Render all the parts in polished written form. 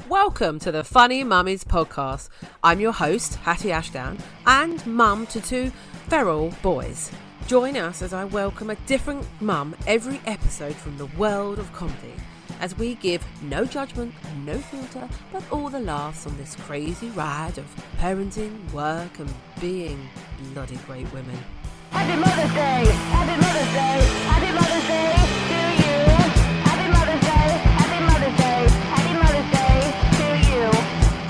Welcome to the Funny Mummies podcast. I'm your host, Hatty Ashdown, and mum to two feral boys. Join us as I welcome a different mum every episode from the world of comedy, as we give no judgment, no filter, but all the laughs on this crazy ride of parenting, work, and being bloody great women. Happy Mother's Day! Happy Mother's Day! Happy Mother's Day to you! Happy Mother's Day! Happy Mother's Day! Happy Mother's Day to you!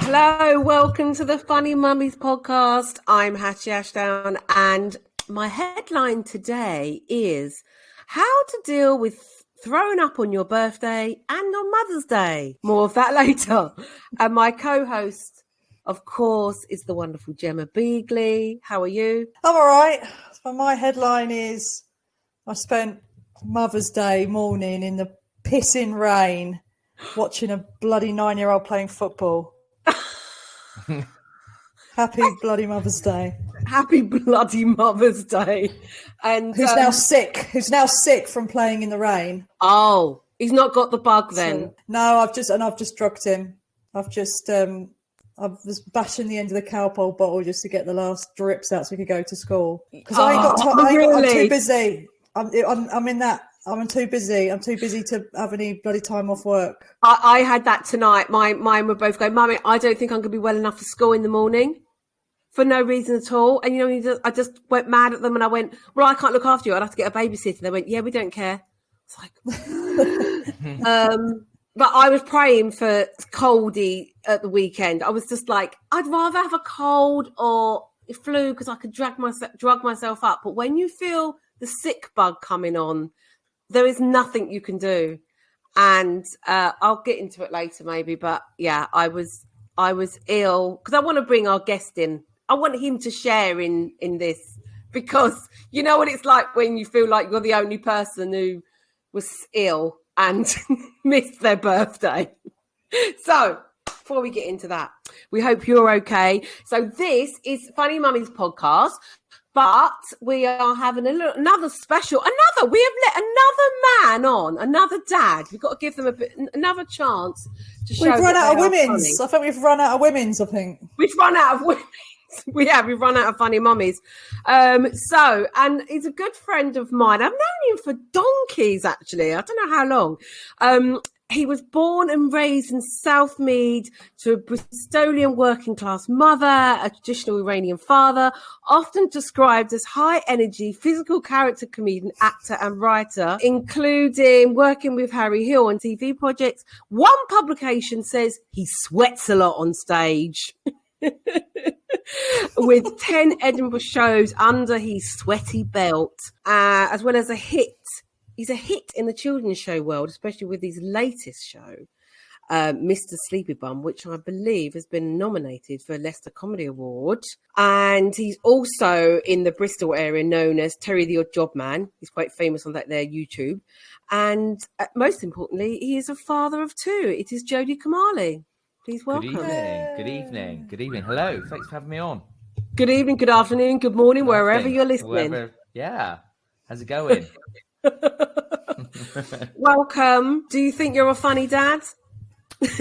Hello, welcome to the Funny Mummies podcast. I'm Hatty Ashdown, and my headline today is how to deal with throwing up on your birthday and on Mother's Day. More of that later. And my co-host, of course, is the wonderful Gemma Beagley. How are you? I'm all right. So my headline is I spent Mother's Day morning in the pissing rain watching a bloody 9-year-old playing football. Happy bloody Mother's Day. Happy bloody Mother's Day. And Who's now sick? Who's now sick from playing in the rain? Oh, he's not got the bug then. So, no, I've just drugged him. I was bashing the end of the Calpol bottle just to get the last drips out so we could go to school. Because I'm too busy. I'm in that. I'm too busy. I'm too busy to have any bloody time off work. I had that tonight. Mine were both going, Mummy, I don't think I'm going to be well enough for school in the morning. For no reason at all. And, you know, I just went mad at them and I went, well, I can't look after you. I'd have to get a babysitter. They went, yeah, we don't care. It's like, but I was praying for coldy at the weekend. I was just like, I'd rather have a cold or a flu because I could drug myself up. But when you feel the sick bug coming on, there is nothing you can do. And I'll get into it later maybe. But yeah, I was ill because I want to bring our guest in. I want him to share in this because you know what it's like when you feel like you're the only person who was ill and missed their birthday. So before we get into that, we hope you're okay. So this is Funny Mummies podcast, but we are having another special, we have let another man on, another dad. We've got to give them another chance to show. We've run out of women's. I think we've run out of women's, I think. We've run out of women's. We've run out of funny mummies. And he's a good friend of mine. I've known him for donkeys, actually. I don't know how long. He was born and raised in Southmead to a Bristolian working class mother, a traditional Iranian father, often described as high energy, physical character comedian, actor and writer, including working with Harry Hill on TV projects. One publication says he sweats a lot on stage. With 10 Edinburgh shows under his sweaty belt, as well as a hit. He's a hit in the children's show world, especially with his latest show, Mr. Sleepy Bum, which I believe has been nominated for Leicester Comedy Award. And he's also in the Bristol area known as Terry the Odd Job Man. He's quite famous on their YouTube. And most importantly, he is a father of two. It is Jody Kamali. Please welcome. Good evening. Hello. Thanks for having me on. Good evening, good afternoon, good morning, wherever you're listening. Yeah. How's it going? Welcome. Do you think you're a funny dad?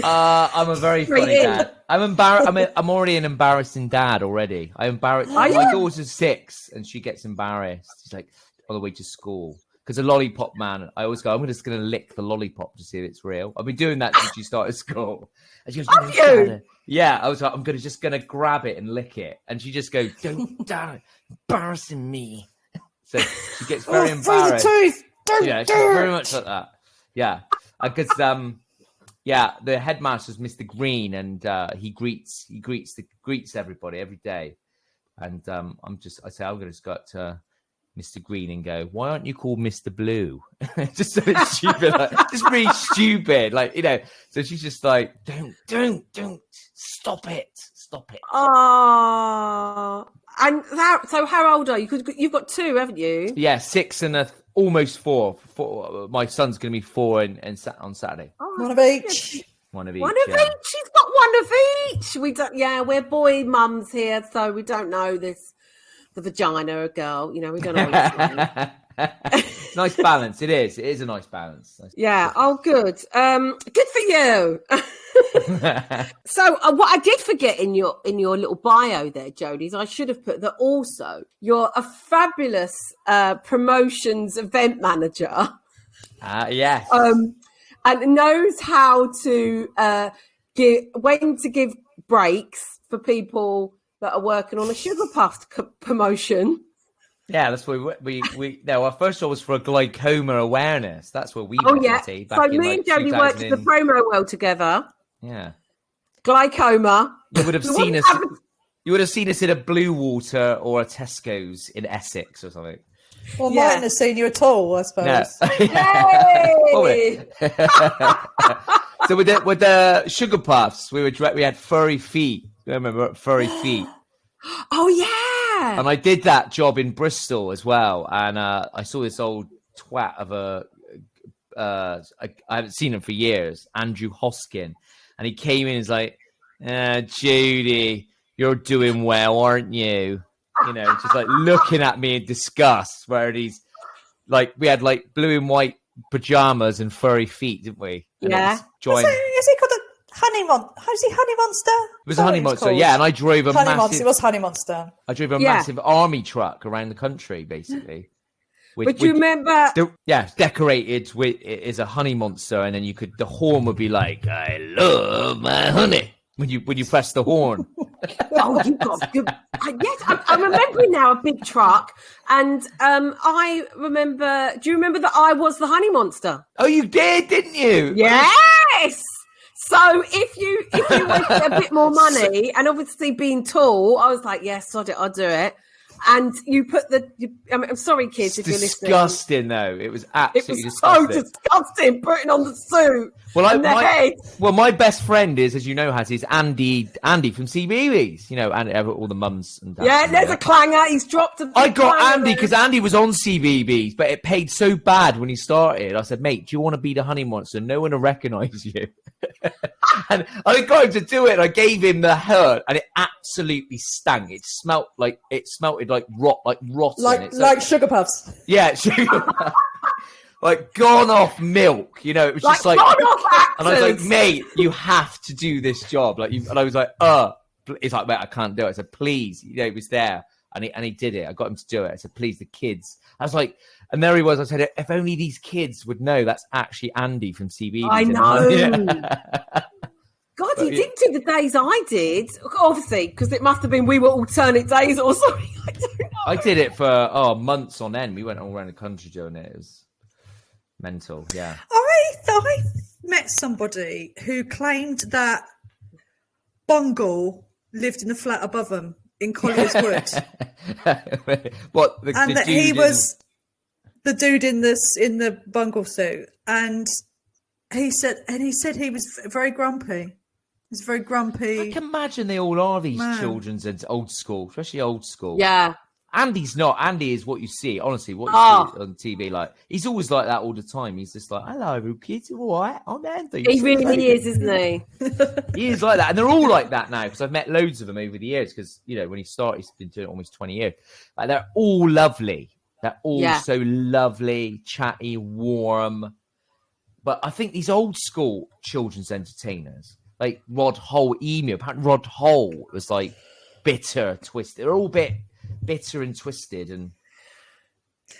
I'm a very funny dad. I'm embarrassed. I'm already an embarrassing dad already. I embarrass. My daughter's 6 and she gets embarrassed. She's like on the way to school. Because a lollipop man, I always go, I'm just going to lick the lollipop to see if it's real. I've been doing that since she started school. And she goes, have you? Yeah, I was like, I'm just going to grab it and lick it. And she just goes, don't, Dad, embarrassing me. So she gets very embarrassed. She's very much like that. Yeah, because the headmaster's Mr. Green, and he greets everybody every day. And I say I'm going to go up to Mr. Green and go, why aren't you called Mr. Blue? Just so stupid, like, just really stupid, like, you know. So she's just like, don't, stop it. Oh, and so how old are you? Because you've got 2, haven't you? Yeah, 6 and almost 4. My son's going to be 4 on Saturday. Oh, one of each. One of each. She's got one of each. We don't. Yeah, we're boy mums here, so we don't know the vagina, a girl. You know, we don't know. Nice balance. It is. It is a nice balance. Yeah. Oh, good. Good for you. So what I did forget in your little bio there, Jody, is I should have put that also you're a fabulous promotions event manager. Yes. And knows how to when to give breaks for people that are working on a Sugar Puffs promotion. Yeah, that's where we no, our first job was for a glaucoma awareness. That's where we So me and Jody worked the promo well together. Yeah. Glaucoma. You would have seen us. You would have seen us in a Blue Water or a Tesco's in Essex or something. Well, mightn't have seen you at all, I suppose. No. So with the Sugar Puffs, we had furry feet. I remember furry feet. Oh yeah. And I did that job in Bristol as well. And I saw this old twat of I haven't seen him for years, Andrew Hoskin. And he came in and was like, Judy, you're doing well, aren't you? You know, just like looking at me in disgust, where he's like, we had like blue and white pajamas and furry feet, didn't we? And yeah. Is he called a honey monster? How's he Honey Monster? It was a honey monster, yeah. And I drove a massive... It was Honey Monster. I drove a massive army truck around the country, basically. But you remember... Decorated as a honey monster, and then the horn would be like, I love my honey, when you press the horn. Oh, you got good. Yes, I'm remembering now a big truck, and I remember. Do you remember that I was the honey monster? Oh, you did, didn't you? Yes. So if you wanted a bit more money, and obviously being tall, I was like, yes, sod it, I'll do it. And you put I'm sorry, kids, if you're listening. Disgusting, though. It was absolutely disgusting. So disgusting putting on the suit. Well, my best friend is, as you know, is Andy from CBeebies. You know, and all the mums and dads. Yeah, there's a clanger. He's dropped a. I got Andy because Andy was on CBeebies, but it paid so bad when he started. I said, mate, do you want to be the honey monster? No one will recognise you. And I got him to do it. And I gave him the hurt, and it absolutely stank. It smelt like rotten. Like Sugar Puffs. Yeah, Sugar Puffs. Like gone off milk, you know. It was just like, and I was like, mate, you have to do this job. And I was like, it's like, mate, I can't do it. I said, please, you know, it was there, and he did it. I got him to do it. I said, please, the kids. I was like, and there he was. I said, if only these kids would know that's actually Andy from CB. I know. God, he didn't do the days I did, obviously, because it must have been we were alternate days or something. I don't know. I did it for months on end. We went all around the country doing it. It was mental, yeah. I met somebody who claimed that Bungle lived in the flat above them in Collier's Wood. What? And that he was the dude in the Bungle suit, and he said he was very grumpy. He's very grumpy. I can imagine they all are these children's and old school, especially old school. Yeah. Andy's not. Andy is what you see. Honestly, what you see on TV. Like, he's always like that all the time. He's just like, "Hello, kids, all right? I'm Andy." He really is, isn't he? He is like that, and they're all like that now. Because I've met loads of them over the years. Because you know, when he started, he's been doing it almost 20 years. Like, they're all lovely. They're all so lovely, chatty, warm. But I think these old school children's entertainers, like Rod Hull, Emu. Apparently, Rod Hull was like bitter, twisted. They're all bitter and twisted, and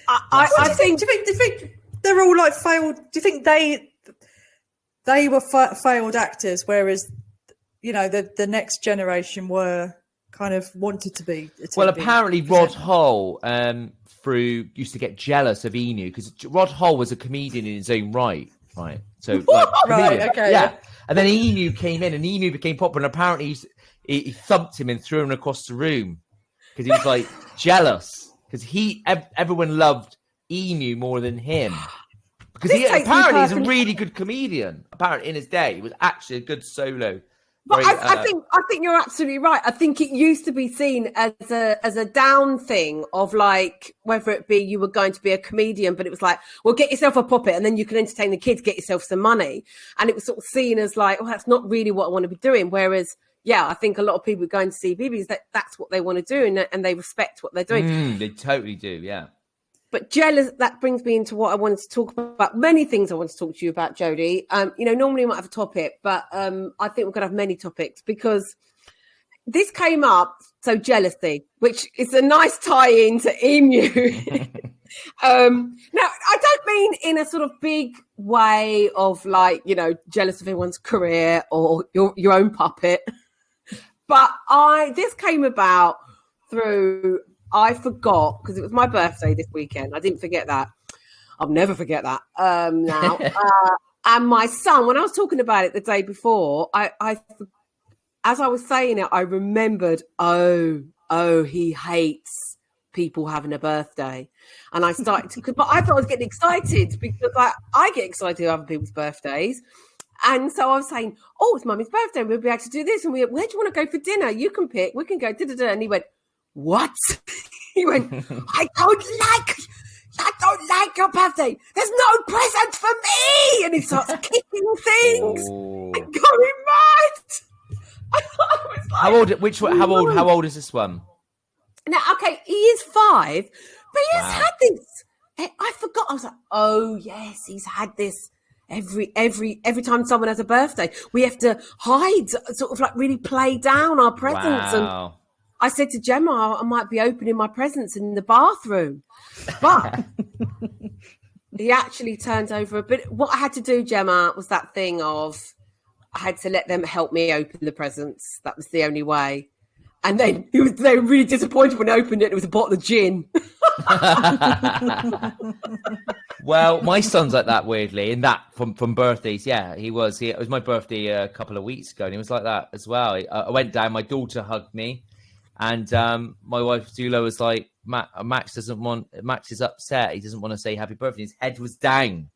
I think. Do you think they're all like failed? Do you think they were failed actors, whereas you know the next generation were kind of wanted to be? Well, apparently Rod Hull used to get jealous of Enu because Rod Hull was a comedian in his own right. So like, right, okay, yeah. And then Enu came in, and Enu became popular. And apparently he thumped him and threw him across the room. Because he was like jealous, because everyone loved Enu more than him. Because apparently he's a really good comedian. Apparently in his day, he was actually a good solo. But I think you're absolutely right. I think it used to be seen as a down thing of like whether it be you were going to be a comedian, but it was like, well, get yourself a puppet and then you can entertain the kids, get yourself some money, and it was sort of seen as like, oh, that's not really what I want to be doing. Whereas, yeah, I think a lot of people going to see BBs that's what they want to do, and they respect what they're doing. They totally do, yeah. But jealous, that brings me into what I wanted to talk about. Many things I want to talk to you about, Jody. Normally we might have a topic, but I think we're going to have many topics because this came up. So jealousy, which is a nice tie-in to Emu. Now, I don't mean in a sort of big way of like, jealous of everyone's career or your own puppet. But this came about through, I forgot, because it was my birthday this weekend. I didn't forget that. I'll never forget that now. And my son, when I was talking about it the day before, as I was saying it, I remembered, he hates people having a birthday. And I started but I thought I was getting excited because I get excited over people's birthdays. And so I was saying, it's Mummy's birthday. We'll be able to do this. And where do you want to go for dinner? You can pick. We can go. Da-da-da. And he went, what? He went, I don't like your birthday. There's no present for me. And he starts kicking things and going mad. I was like, How old is this one? Now, okay, he is 5, but he has had this. I forgot. I was like, oh yes, he's had this every time someone has a birthday. We have to hide, sort of like really play down our presents. Wow. And I said to Gemma, I might be opening my presents in the bathroom, but he actually turned over a bit. What I had to do, Gemma, was that thing of I had to let them help me open the presents. That was the only way. And then they were really disappointed when I opened it. It was a bottle of gin. Well, my son's like that weirdly, and that from birthdays. Yeah, he was. It was my birthday a couple of weeks ago, and he was like that as well. I went down. My daughter hugged me, and my wife Zula was like, "Max is upset. He doesn't want to say happy birthday." His head was down,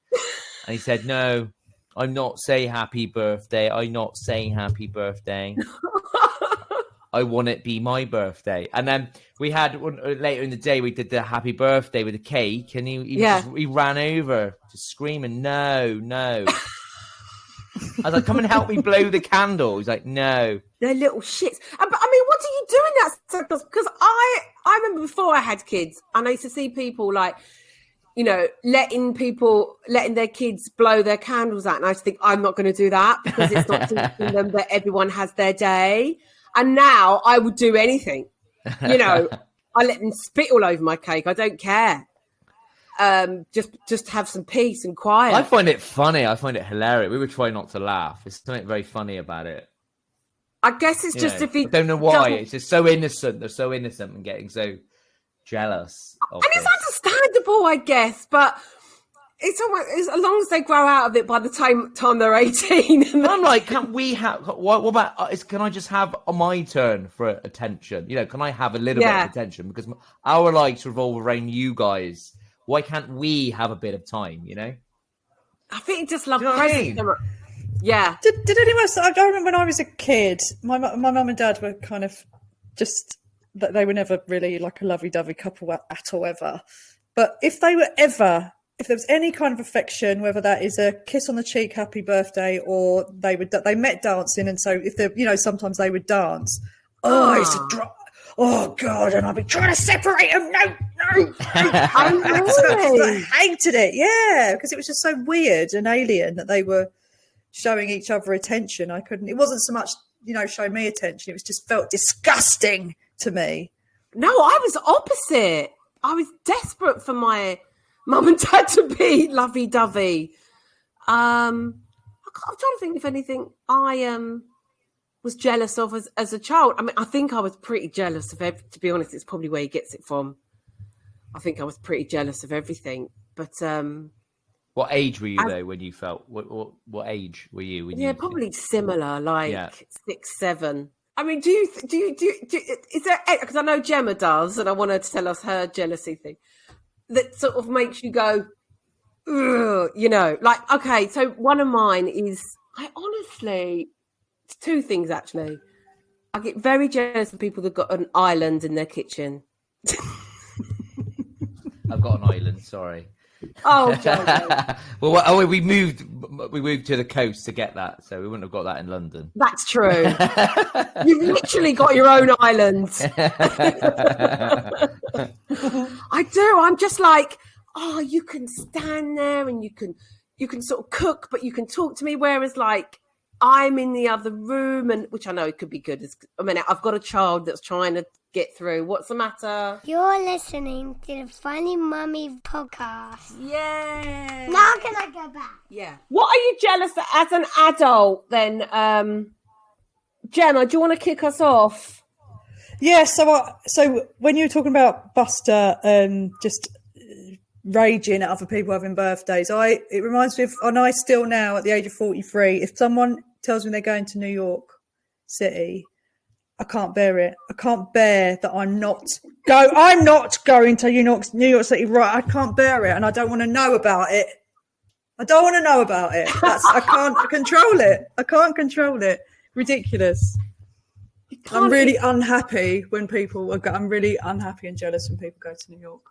and he said, "No, I'm not saying happy birthday. I'm not saying happy birthday." I want it be my birthday. And then we had later in the day, we did the happy birthday with a cake, and he ran over just screaming, no. I was like, come and help me blow the candle. He's like, no. They're little shits. But I mean, what do you do in that circumstance? Because I remember before I had kids, and I used to see people like, letting their kids blow their candles out. And I just think, I'm not going to do that because it's not teaching them that everyone has their day. And now I would do anything, I let them spit all over my cake. I don't care. Just have some peace and quiet. I find it funny. I find it hilarious. We were trying not to laugh. There's something very funny about it. I guess it's just if he I don't know why. It's just so innocent. They're so innocent and getting so jealous. And it's understandable, I guess, but it's almost as long as they grow out of it by the time they're 18. And I'm like, can we have? What about? Can I just have my turn for attention? Can I have a little bit of attention? Because our lives revolve around you guys. Why can't we have a bit of time? I think you just love presents. Yeah. Did anyone? I remember when I was a kid, my mum and dad were kind of just that they were never really like a lovey-dovey couple at all ever. But if there was any kind of affection, whether that is a kiss on the cheek, happy birthday, or they met dancing, and so if they, sometimes they would dance. Oh God, and I'd be trying to separate them. No. I hated it, because it was just so weird and alien that they were showing each other attention. I couldn't. It wasn't so much, showing me attention. It was just felt disgusting to me. No, I was opposite. I was desperate for my mum and dad to be lovey-dovey. I'm trying to think if anything I was jealous of as a child. I mean, I think I was pretty jealous of everything. To be honest, it's probably where he gets it from. I think I was pretty jealous of everything. But what age were you though when you felt? What age were you? When probably similar, like 6, 7. I mean, do you is there? Because I know Gemma does, and I want her to tell us her jealousy thing that sort of makes you go, like, okay, so one of mine is, I honestly, it's 2 things actually. I get very jealous of people that got an island in their kitchen. I've got an island, sorry. Oh, Joe. Well, we moved to the coast to get that, so we wouldn't have got that in London. That's true. You've literally got your own island. I do. I'm just like, oh, you can stand there and you can sort of cook, but you can talk to me. Whereas like I'm in the other room, and which I know it could be good. I mean, I've got a child that's trying to get through. What's the matter? You're listening to the Funny Mummy podcast. Yeah. Now can I go back? Yeah. What are you jealous of as an adult then? Gemma, do you want to kick us off? Yeah, so when you were talking about Buster just raging at other people having birthdays, it reminds me of, and I still now at the age of 43, if someone tells me they're going to New York City, I can't bear it. I can't bear that I'm not going to New York City, right? I can't bear it, and I don't want to know about it. I can't control it. I can't control it. Ridiculous. I'm really unhappy when I'm really unhappy and jealous when people go to New York.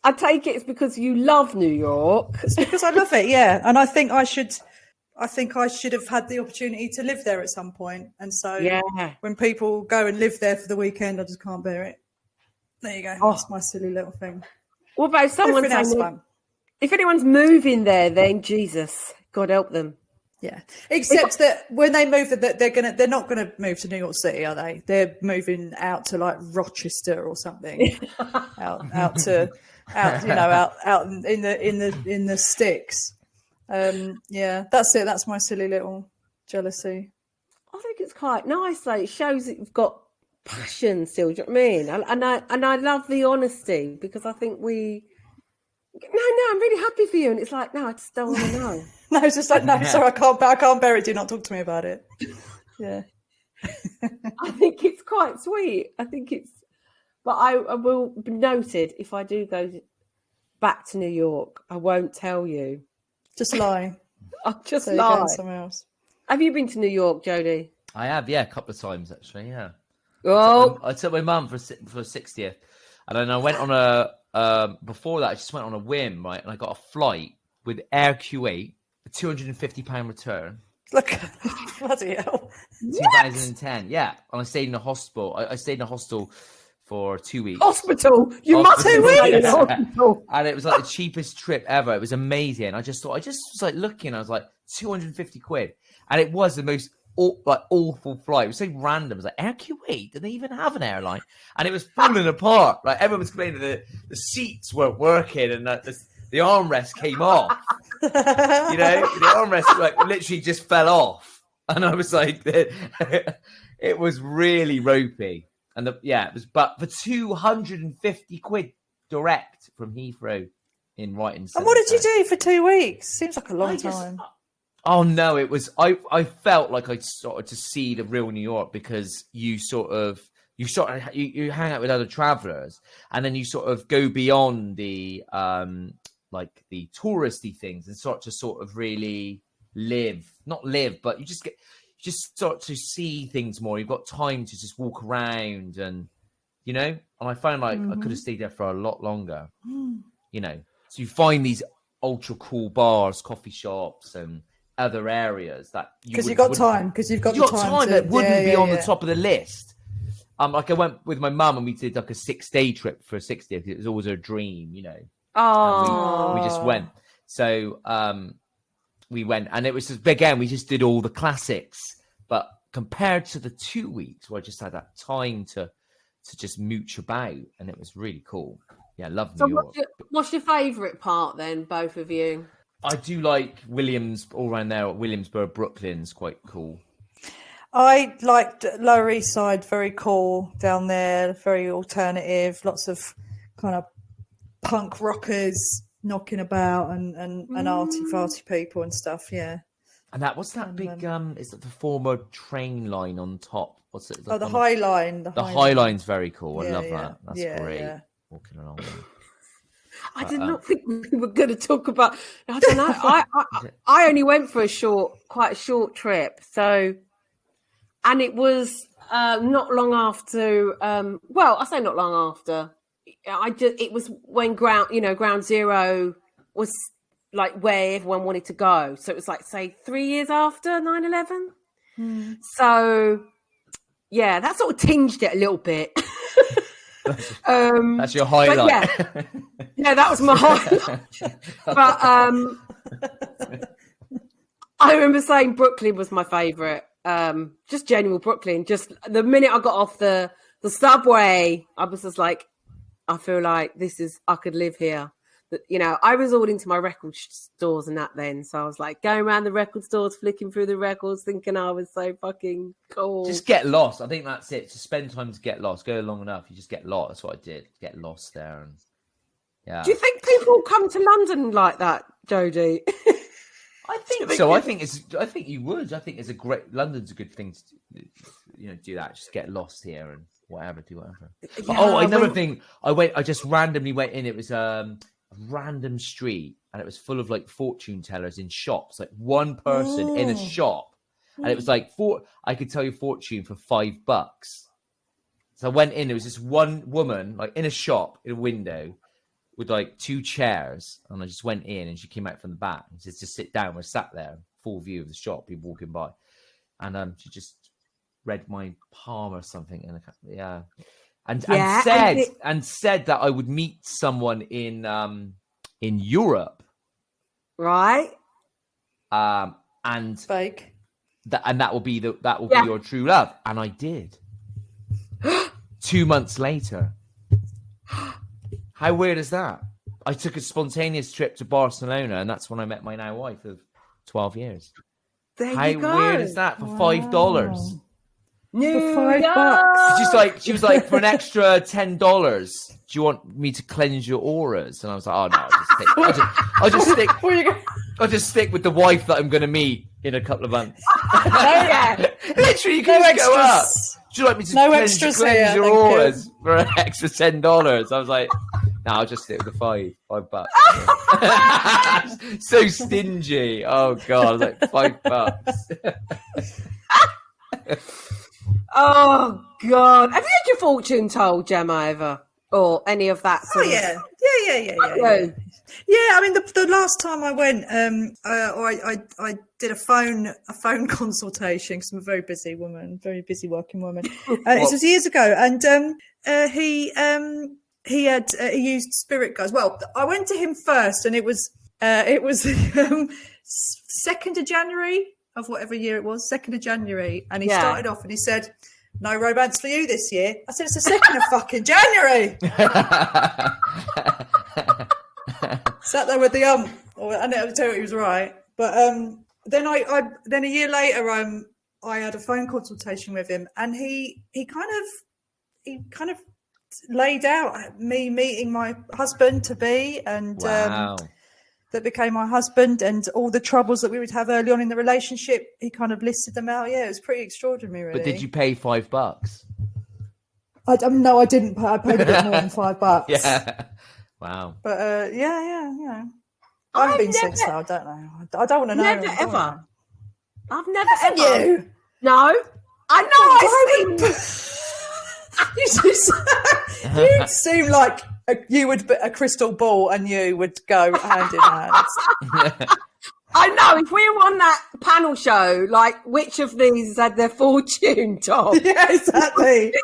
I take it's because you love New York. It's because I love it, yeah. And I think I should have had the opportunity to live there at some point. And so when people go and live there for the weekend, I just can't bear it. There you go. That's my silly little thing. What about someone saying, if anyone's moving there, then Jesus, God help them. Yeah, except that when they move, they're not gonna move to New York City, are they? They're moving out to like Rochester or something, out in the sticks. Yeah, that's it. That's my silly little jealousy. I think it's quite nice though. It shows that you've got passion still. Do you know what I mean? And I love the honesty, because I think no, I'm really happy for you. And it's like, no, I just don't want to know. No, it's just like, no, sorry, I can't bear it. Do not talk to me about it. Yeah. I think it's quite sweet. But I will be noted if I do go back to New York. I won't tell you. Just lie. I'll just so lie. Somewhere else. Have you been to New York, Jody? I have, yeah, a couple of times actually, yeah. Oh, I took my mum for 60th, and then I went on before that I just went on a whim, right? And I got a flight with Air Kuwait, a £250 return. Look, bloody hell. 2010, yeah. And I stayed in a hospital. I stayed in a hostel for 2 weeks. Hospital? You must have stayed in a hospital. And it was like the cheapest trip ever. It was amazing. I just was like looking, I was like, 250 quid. And it was the most awful flight. It was so random. It was like, Air Kuwait? Do they even have an airline? And it was falling apart. Like everyone was complaining that the seats weren't working and that the armrest came off. The armrest like literally just fell off. And I was like, it was really ropey. And it was, but for 250 quid direct from Heathrow in Brighton. And what did you do for 2 weeks? Seems like a long time. Oh no, it was. I felt like I started to see the real New York, because you hang out with other travelers, and then you sort of go beyond the like the touristy things and start to sort of really not live, but you just start to see things more. You've got time to just walk around, and and I found like I could have stayed there for a lot longer. So you find these ultra cool bars, coffee shops, and other areas that because you've got time that wouldn't be on the top of the list. Like I went with my mum and we did like a 6-day trip for 60th. It was always a dream, Oh, we just went. So we went, and it was just, again, we just did all the classics, but compared to the 2 weeks where I just had that time to just mooch about, and it was really cool. Yeah, I love New York. What's your favourite part then, both of you? I do like Williams, all around there at Williamsburg, Brooklyn's quite cool. I liked Lower East Side, very cool down there, very alternative, lots of kind of punk rockers knocking about and arty-farty people and stuff, yeah. And what's that big, is it the former train line on top? What's it? The High Line. The High Line's very cool. I love that. That's great. Yeah. Walking along there. I did not think we were going to talk about. I don't know. I only went for quite a short trip. So, and it was not long after. Well, I say not long after. It was when Ground Zero was like where everyone wanted to go. So it was like say 3 years after 9/11. So yeah, that sort of tinged it a little bit. That's your highlight. Yeah, that was my highlight. But I remember saying Brooklyn was my favourite. Just general Brooklyn. Just the minute I got off the subway, I was just like, I feel like I could live here. You know, I was all into my record stores and that then. So I was like going around the record stores, flicking through the records, thinking I was so fucking cool. Just get lost. I think that's it. Just spend time to get lost. Go long enough. You just get lost. That's what I did. Get lost there. And yeah. Do you think people come to London like that, Jody? I think so. I think you would. I think London's a good thing to, do that. Just get lost here and do whatever. Yeah, another thing. I just randomly went in. It was a random street, and it was full of like fortune tellers in shops. Like one person in a shop, and it was like I could tell you fortune for $5. So I went in. There was this one woman like in a shop in a window with like 2 chairs, and I just went in, and she came out from the back and said, "Just sit down." We sat there, full view of the shop, people walking by, and she just read my palm or something, and said that I would meet someone in Europe, right? And fake, that will be be your true love, and I did. 2 months later. How weird is that? I took a spontaneous trip to Barcelona, and that's when I met my now wife of 12 years. How weird is that for $5? For $5. She was like, for an extra $10, do you want me to cleanse your auras? And I was like, oh no, I'll just stick with the wife that I'm going to meet in a couple of months. Literally, you can just go up. Do you like me to cleanse your auras for an extra $10? I was like, no, I'll just stick with the $5. So stingy. Oh God, I was like $5. Oh God, have you had your fortune told, Gemma, ever, or any of that? Yeah. I mean, the last time I went, I did a phone consultation because I'm a very busy woman, very busy working woman. This was years ago, and he used spirit guides. Well, I went to him first, and it was 2nd of January of whatever year it was, 2nd of January, and he started off and he said, "No romance for you this year." I said, "It's the 2nd of fucking January." Sat there with the I never tell you he was right, but then a year later I had a phone consultation with him, and he kind of laid out me meeting my husband to be, and that became my husband, and all the troubles that we would have early on in the relationship. He kind of listed them out. Yeah, it was pretty extraordinary, really. But did you pay $5? No, I didn't. I paid a bit more than $5. Yeah. Wow. But yeah. I haven't been since, so I don't know. I don't want to know. Never ever. I've never Haven't ever. You? No. I know. You seem like you would be a crystal ball, and you would go hand in hand. I know. If we were on that panel show, like, which of these had their fortune told? Yeah, exactly.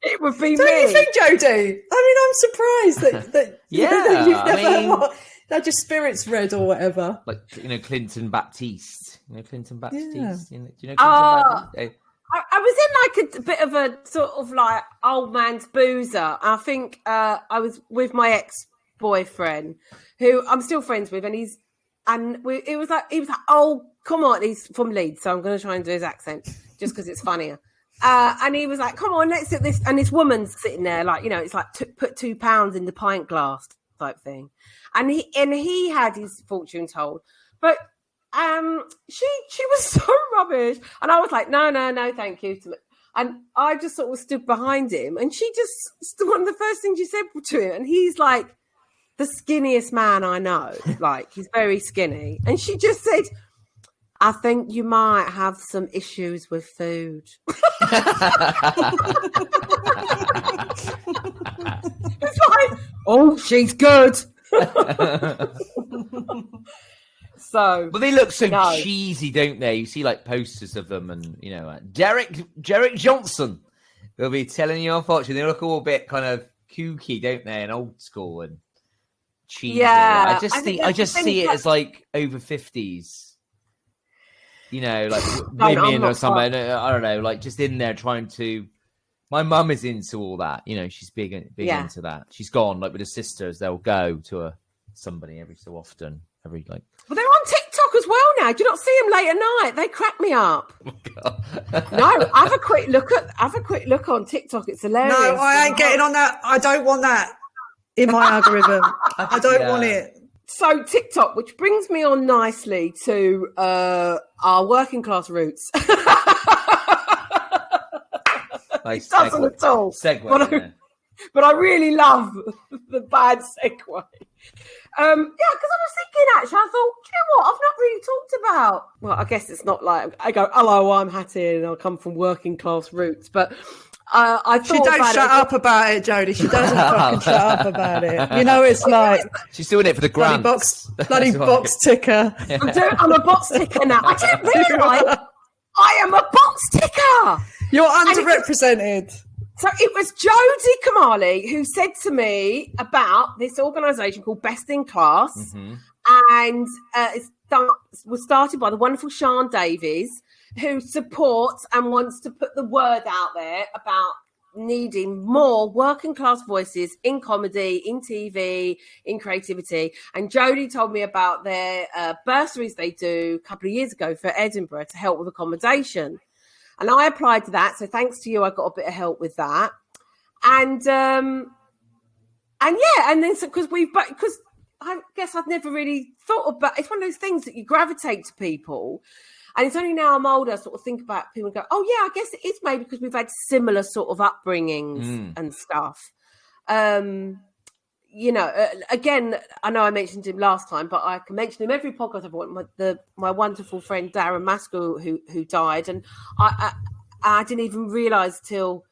It would be Don't me. you think, Jody? I mean, I'm surprised that you've never had your spirits read or whatever. Like, Clinton Baptiste. Clinton Baptiste? Yeah. Do you know Clinton Baptiste? I was in like a bit of a sort of like old man's boozer. I think I was with my ex-boyfriend, who I'm still friends with, and he was like, "Oh, come on," he's from Leeds, so I'm going to try and do his accent just because it's funnier. And he was like, "Come on, let's sit this." And this woman's sitting there, like, it's like put £2 in the pint glass type thing. And he had his fortune told, but she was so rubbish. And I was like, no, thank you. And I just sort of stood behind him, and she just one of the first things she said to him, and he's like the skinniest man I know, like he's very skinny, and she just said, "I think you might have some issues with food." It's like, oh, she's good. So, but they look so cheesy, don't they? You see like posters of them, and Derek Johnson will be telling you your fortune. They look all a bit kind of kooky, don't they, and old school, and cheesy. Yeah, I just see it as like over 50s. You know, like I'm women or not something. I don't know, like just in there trying to. My mum is into all that. You know, she's big into that. She's gone like with her sisters. They'll go to somebody every so often. Well, they're on TikTok as well now. Do you not see them late at night? They crack me up. Oh God. No, have a quick look on TikTok. It's hilarious. No, I ain't getting on that. I don't want that in my algorithm. I don't want it. So TikTok, which brings me on nicely to our working class roots. Nice it doesn't at all. Segue. But I really love the bad segue. Because I was thinking, actually, I thought, do you know what? I've not really talked about. Well, I guess it's not like I go, hello, I'm Hattie, and I come from working class roots. But I thought she don't shut up about it, Jody. She doesn't fucking shut up about it. You know, it's like she's doing it for the grants. Bloody box ticker. I'm a box ticker now. I didn't realise I am a box ticker. You're underrepresented. So it was Jody Kamali who said to me about this organisation called Best in Class, and it was started by the wonderful Sian Davies, who supports and wants to put the word out there about needing more working class voices in comedy, in TV, in creativity. And Jody told me about their bursaries they do a couple of years ago for Edinburgh to help with accommodation. And I applied to that. So thanks to you, I got a bit of help with that. And then so because I guess I'd never really thought about, it's one of those things that you gravitate to people. And it's only now I'm older, I sort of think about people and go, oh yeah, I guess it is maybe because we've had similar sort of upbringings and stuff. Again, I know I mentioned him last time, but I can mention him every podcast I've watched. My wonderful friend Darren Maskell, who died, and I didn't even realise till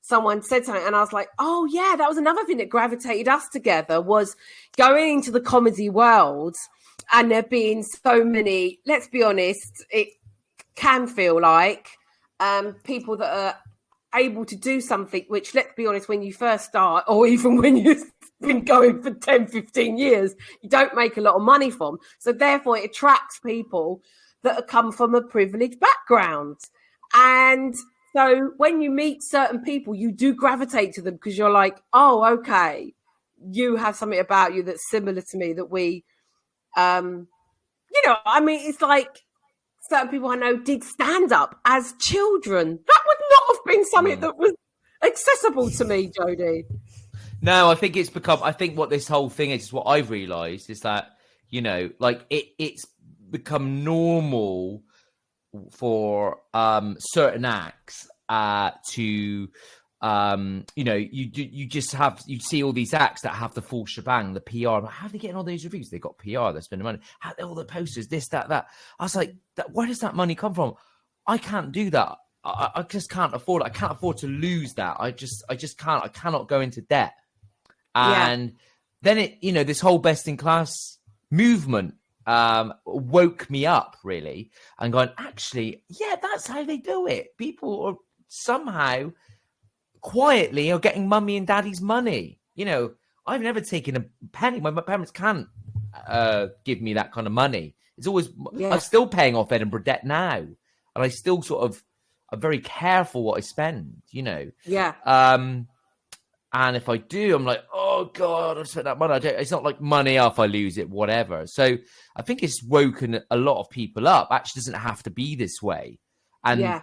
someone said something, and I was like, oh yeah, that was another thing that gravitated us together, was going into the comedy world, and there being so many. Let's be honest, it can feel like people that are able to do something which, let's be honest, when you first start, or even when you've been going for 10, 15 years, you don't make a lot of money from. So therefore it attracts people that come from a privileged background. And so when you meet certain people, you do gravitate to them because you're like, oh, okay, you have something about you that's similar to me, that we, it's like certain people I know did stand up as children. That would not have been something that was accessible to me, Jody. No, I think it's become, I think what this whole thing is what I've realised is that, like it's become normal for certain acts to you see all these acts that have the full shebang, the PR. How are they getting all those reviews? They got PR, they're spending money. How all the posters, this, that. I was like, where does that money come from? I can't do that. I just can't afford it. I can't afford to lose that. I just can't. I cannot go into debt. And then this whole Best in Class movement woke me up, really, and going, actually, yeah, that's how they do it. People are somehow quietly are getting mummy and daddy's money. I've never taken a penny. My parents can't give me that kind of money. It's always, I'm still paying off Edinburgh debt now, and I still I'm very careful what I spend, and if I do, I'm like, oh God, I've spent that money. It's not like money off, I lose it, whatever. So I think it's woken a lot of people up. Actually, doesn't have to be this way. And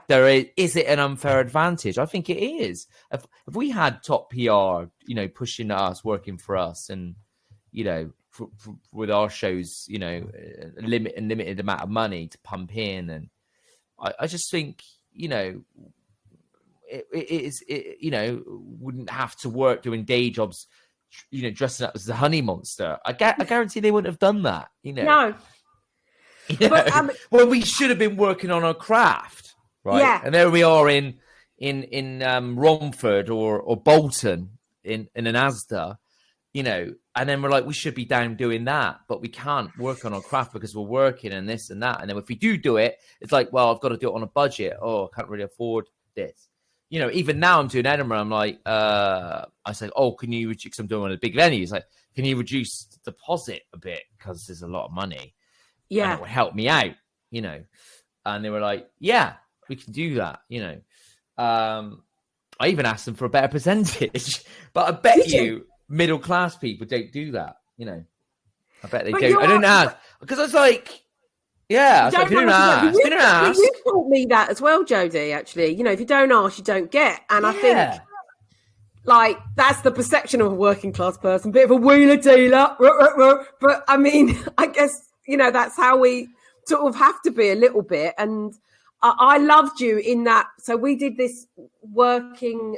is it an unfair advantage? I think it is. If we had top PR, pushing us, working for us, and with our shows, a limited amount of money to pump in, and I just think it wouldn't have to work doing day jobs, dressing up as the honey monster. I guarantee they wouldn't have done that. No. Well, we should have been working on our craft, right? Yeah. And there we are in Romford or Bolton in an Asda, and then we're like, we should be down doing that, but we can't work on our craft because we're working and this and that. And then if we do it, it's like, well, I've got to do it on a budget. Oh, I can't really afford this. you know, even now I'm doing Edinburgh. I'm like, I say, oh, can you reduce? Because I'm doing one of the big venues. Like, can you reduce the deposit a bit because there's a lot of money? Yeah, and it would help me out, you know. And they were like, yeah, we can do that, you know. I even asked them for a better percentage, but I bet you middle class people don't do that, you know. I bet they don't. I don't ask because I was like, yeah, I was like, if you don't ask. You taught me that as well, Jody. Actually, you know, if you don't ask, you don't get. And I think, like, that's the perception of a working class person, bit of a wheeler dealer. But I mean, I guess, you know, that's how we sort of have to be a little bit. And I loved you in that. So we did this working.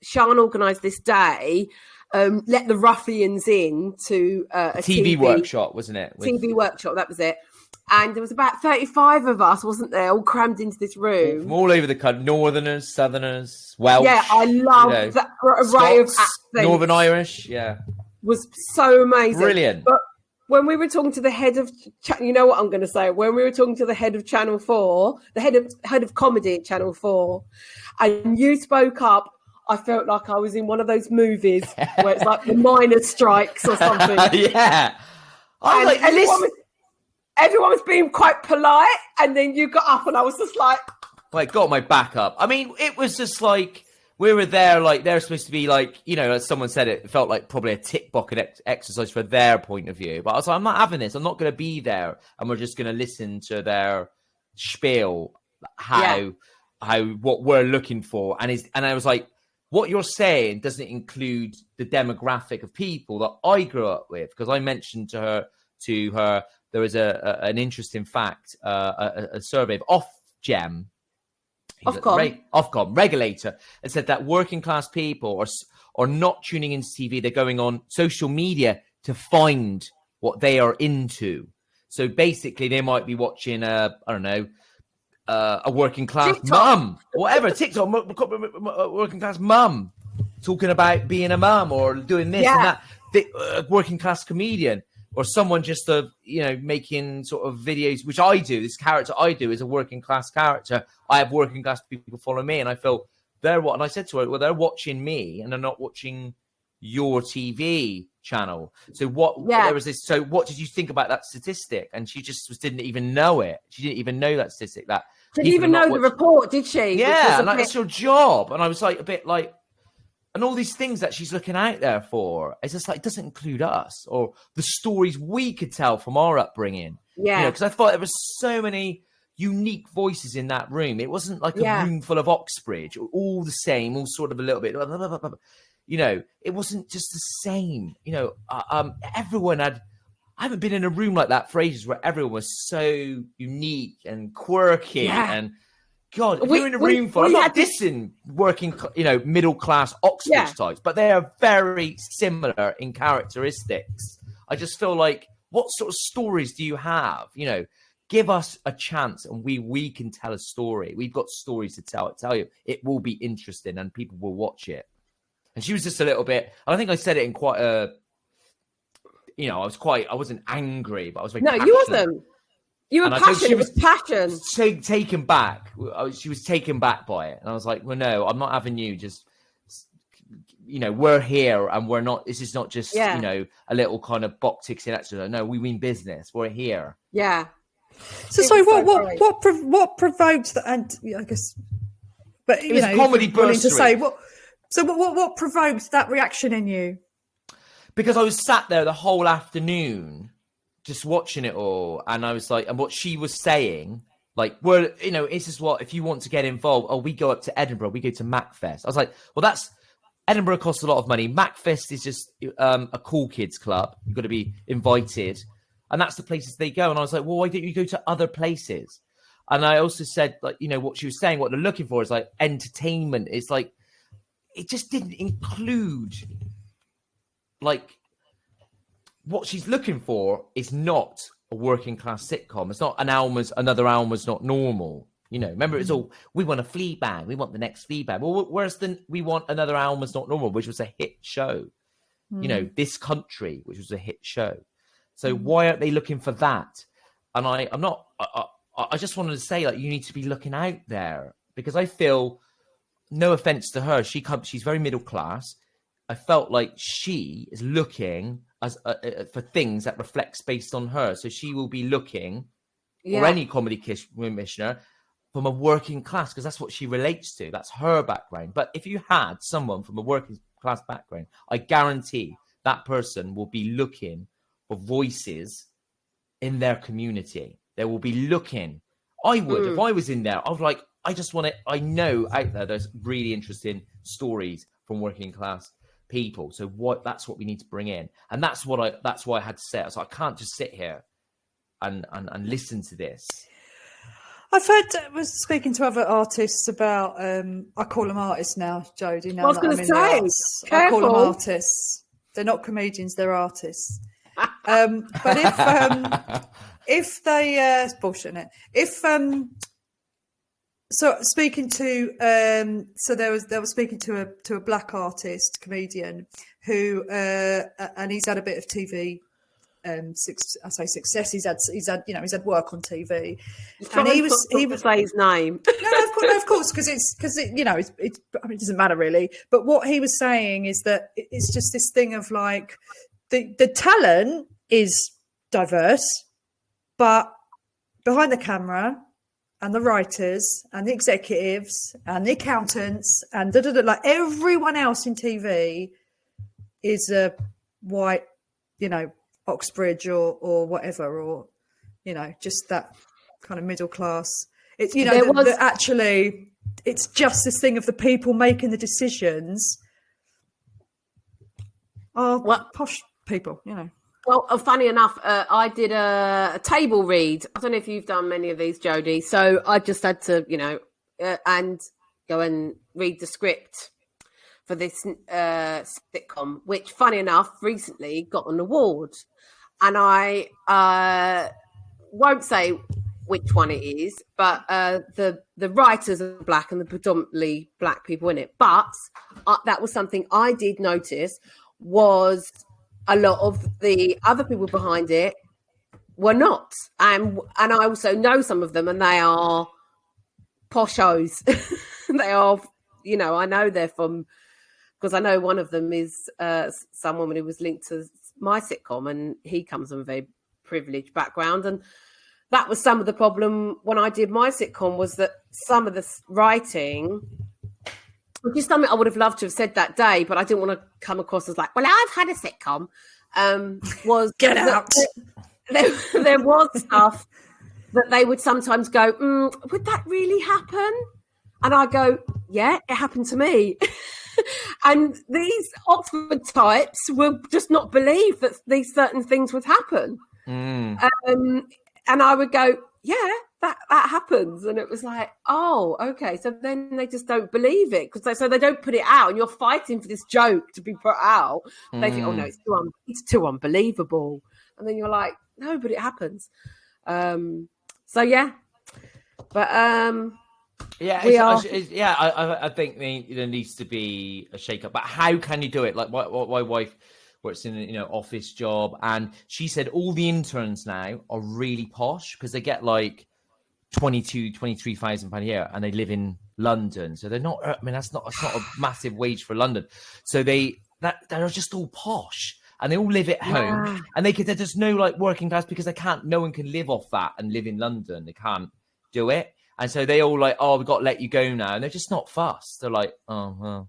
Sian organised this day. Let the ruffians in to a TV workshop, wasn't it? TV workshop, that was it. And there was about 35 of us, wasn't there, all crammed into this room. From all over the country, Northerners, Southerners, Welsh. Yeah, I love that array of accents. Northern Irish, was so amazing. Brilliant. But when we were talking to the head of, you know what I'm going to say, when we were talking to the head of Channel 4, the head of comedy at Channel 4, and you spoke up, I felt like I was in one of those movies where it's like the miners' strikes or something. Yeah. I was like, everyone was being quite polite, and then you got up and I was just like... Well, it got my back up. I mean, it was just like, we were there, like, they're supposed to be like, you know, as someone said, it felt like probably a tick box exercise for their point of view. But I was like, I'm not having this. I'm not going to be there. And we're just going to listen to their spiel, what we're looking for. And I was like, what you're saying doesn't include the demographic of people that I grew up with, because I mentioned to her there was an interesting fact, a survey of Ofcom regulator, and said that working class people are not tuning into TV; they're going on social media to find what they are into. So basically, they might be watching a working class mum, whatever, TikTok, working class mum, talking about being a mum or doing this and that, working class comedian, or someone just making sort of videos, which I do. This character I do is a working class character. I have working class people follow me, and I feel and I said to her, well, they're watching me and they're not watching your TV channel. So there was this. So what did you think about that statistic? And she just didn't even know it. She didn't even know that statistic. That didn't even know the report, did she? Yeah, and that's your job. And I was like a bit like, and all these things that she's looking out there for, it's just like, it doesn't include us or the stories we could tell from our upbringing. Yeah, because I thought there was so many unique voices in that room. It wasn't like a room full of Oxbridge, all the same, all sort of a little bit. You know, it wasn't just the same. You know, everyone had. I haven't been in a room like that for ages, where everyone was so unique and quirky. And God, if you're in a room full, I'm not dissing working, middle class Oxford types, but they are very similar in characteristics. I just feel like, what sort of stories do you have? You know, give us a chance, and we can tell a story. We've got stories to tell. I tell you, it will be interesting, and people will watch it. And she was just a little bit. I think I said it in quite a. I wasn't angry, but I was very passionate. You wasn't. You were passionate. It was passion. Taken back. She was taken back by it. And I was like, well, no, I'm not having you just, we're here and we're not, this is not just, a little kind of box ticking extra. No, we mean business. We're here. Yeah. So what provoked that? And I guess, but it was comedy bursary. To say what provoked that reaction in you? Because I was sat there the whole afternoon just watching it all. And I was like, and what she was saying, like, well, this is what, if you want to get involved, we go up to Edinburgh, we go to MacFest. I was like, well, Edinburgh costs a lot of money. MacFest is just a cool kids club. You've got to be invited. And that's the places they go. And I was like, well, why don't you go to other places? And I also said, like, what she was saying, what they're looking for is like entertainment. It's like, it just didn't include, like, what she's looking for is not a working class sitcom. It's not another Alma's Not Normal. Remember, it's all, we want a Fleabag. We want the next Fleabag. Well, where's we want another Alma's Not Normal, which was a hit show. This Country, which was a hit show. So why aren't they looking for that? And I just wanted to say, like, you need to be looking out there, because I feel no offense to her, she's very middle class. I felt like she is looking for things that reflects based on her. So she will be looking, or any comedy commissioner, from a working class, because that's what she relates to. That's her background. But if you had someone from a working class background, I guarantee that person will be looking for voices in their community. They will be looking. I would, if I was in there, I was like, I know out there there's really interesting stories from working class people. So that's what we need to bring in. And that's why I had to say it. So I can't just sit here and listen to this. I've was speaking to other artists about, I call them artists now, Jody. Now I was going to say, I call them artists. They're not comedians, they're artists. But if they, it's bullshit, isn't it? If, so speaking to, so they were speaking to a black artist, comedian, who, and he's had a bit of TV. I say success. He's had work on TV, and he was say his name. No, of course, because it doesn't matter really. But what he was saying is that it's just this thing of like the talent is diverse, but behind the camera and the writers and the executives and the accountants and like everyone else in TV is a white, Oxbridge or whatever, or just that kind of middle class. It's actually it's just this thing of the people making the decisions are posh people, Well, funny enough, I did a table read. I don't know if you've done many of these, Jody. So I just had to, and go and read the script for this sitcom, which, funny enough, recently got an award. And I won't say which one it is, but the writers are black and the predominantly black people in it. But that was something I did notice, was a lot of the other people behind it were not. And I also know some of them, and they are poshos. They are, I know they're from, because I know one of them is some woman who was linked to my sitcom, and he comes from a very privileged background. And that was some of the problem when I did my sitcom, was that some of the writing, which is something I would have loved to have said that day, but I didn't want to come across as like, well, I've had a sitcom, was get out. There was stuff that they would sometimes go, would that really happen? And I go, yeah, it happened to me. And these Oxford types will just not believe that these certain things would happen. And I would go, yeah, that happens. And it was like, oh, okay. So then they just don't believe it, because so they don't put it out, and you're fighting for this joke to be put out. They think, oh no, it's too unbelievable. And then you're like, no, but it happens. So yeah, but I think there needs to be a shake up. But how can you do it? Like my wife works in an office job, and she said all the interns now are really posh because they get like 23,000 pound a year, and they live in London. So they're not. I mean, that's not a massive wage for London. So they're just all posh, and they all live at home, and they're just no like working class, because no one can live off that and live in London. They can't do it. And so they all like, oh, we've got to let you go now. And they're just not fussed. They're like, oh, well.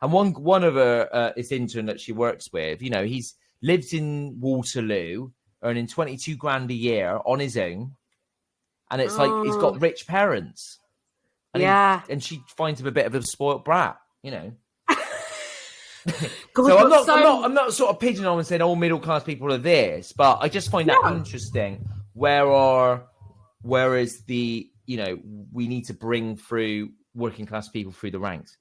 And one of her, this intern that she works with, he's lives in Waterloo, earning 22 grand a year on his own. And it's like, he's got rich parents. And and she finds him a bit of a spoilt brat, God, so I'm not sort of pigeonholing and saying all middle class people are this, but I just find that interesting. Where is the, we need to bring through working class people through the ranks,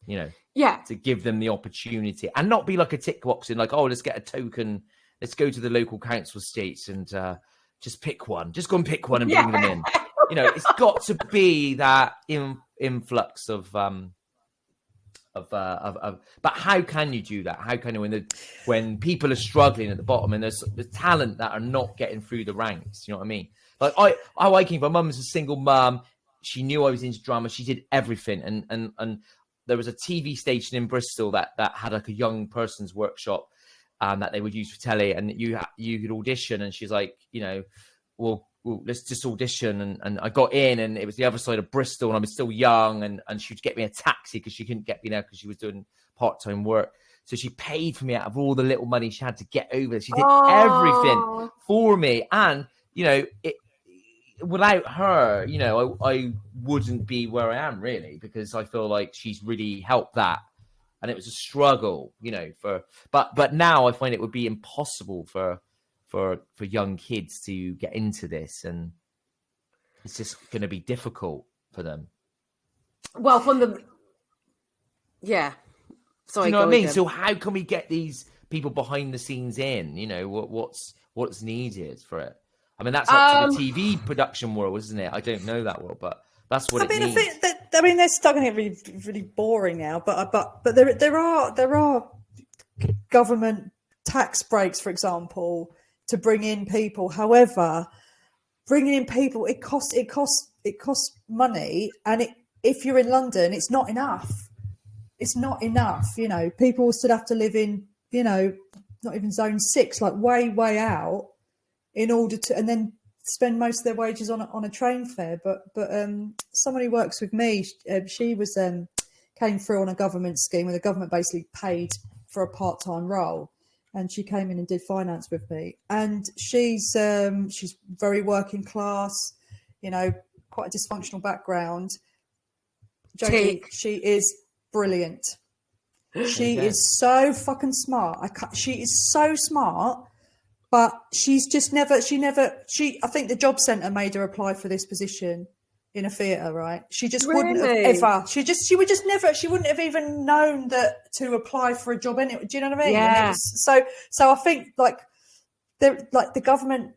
to give them the opportunity, and not be like a tick boxing, like, oh, let's get a token, let's go to the local council seats and just pick one, just go and pick one and bring them in. It's got to be that influx of but how can you do that? How can you, when people are struggling at the bottom, and there's the talent that are not getting through the ranks? You know what I mean? Like I came from, my mum was a single mum. She knew I was into drama. She did everything, and there was a TV station in Bristol that had like a young person's workshop that they would use for telly, and you could audition. And she's like, well, let's just audition. And I got in, and it was the other side of Bristol, and I was still young, and she would get me a taxi because she couldn't get me there because she was doing part-time work. So she paid for me out of all the little money she had to get over there. She did everything for me. And, without her, I wouldn't be where I am, really, because I feel like she's really helped that. And it was a struggle, but now I find it would be impossible for young kids to get into this, and it's just going to be difficult for them. Well, sorry, you know what I mean? So how can we get these people behind the scenes in? What's needed for it? I mean, that's up to the TV production world, isn't it? I don't know that well, but that's what it means. I think they're starting to get really, really boring now. But there are government tax breaks, for example, to bring in people. However, bringing in people, it costs money, and if you're in London, it's not enough. It's not enough. People will still have to live in, not even zone 6, like way out, in order to, and then spend most of their wages on a train fare. But someone who works with me, she was came through on a government scheme where the government basically paid for a part-time role, and she came in and did finance with me. And she's very working class, quite a dysfunctional background. Jody, she is brilliant. She is so fucking smart. She is so smart, but she's just never. I think the job centre made her apply for this position in a theatre, right? She just wouldn't have ever. She wouldn't have even known that to apply for a job anyway. Do you know what I mean? Yeah. So I think the government